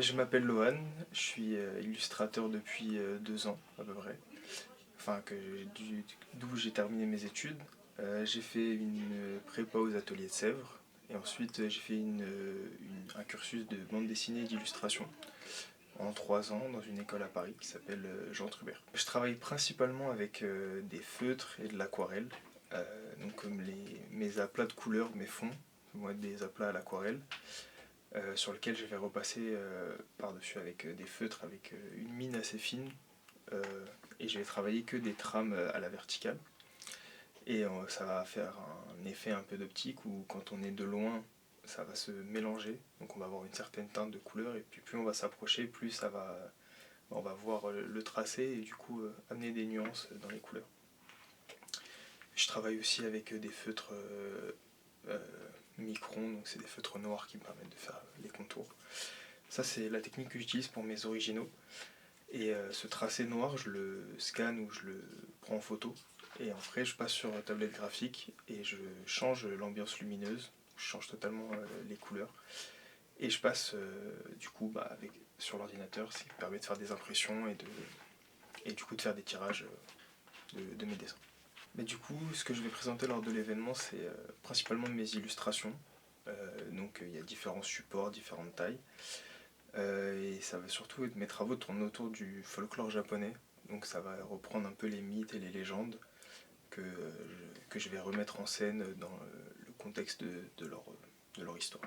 Je m'appelle Lohan, je suis illustrateur depuis 2 ans à peu près, enfin d'où j'ai terminé mes études. J'ai fait une prépa aux ateliers de Sèvres et ensuite j'ai fait un cursus de bande dessinée et d'illustration en 3 ans dans une école à Paris qui s'appelle Jean Trubert. Je travaille principalement avec des feutres et de l'aquarelle, donc comme mes aplats de couleurs, mes fonds vont être des aplats à l'aquarelle sur lequel je vais repasser par-dessus avec des feutres avec une mine assez fine euh, et je vais travailler que des trames à la verticale. Et ça va faire un effet un peu d'optique où quand on est de loin, ça va se mélanger, donc on va avoir une certaine teinte de couleur et puis plus on va s'approcher, plus on va voir le tracé et du coup amener des nuances dans les couleurs. Je travaille aussi avec des feutres euh, microns, donc c'est des feutres noirs qui me permettent de faire les contours. Ça, c'est la technique que j'utilise pour mes originaux. Et ce tracé noir, je le scanne ou je le prends en photo. Et après, je passe sur tablette graphique et je change l'ambiance lumineuse. Je change totalement les couleurs. Et je passe du coup sur l'ordinateur, ce qui me permet de faire des impressions et du coup de faire des tirages de mes dessins. Mais du coup, ce que je vais présenter lors de l'événement, c'est principalement mes illustrations. Donc il y a différents supports, différentes tailles. Et ça va surtout être mes travaux tournent autour du folklore japonais. Donc ça va reprendre un peu les mythes et les légendes que je vais remettre en scène dans le contexte de leur histoire.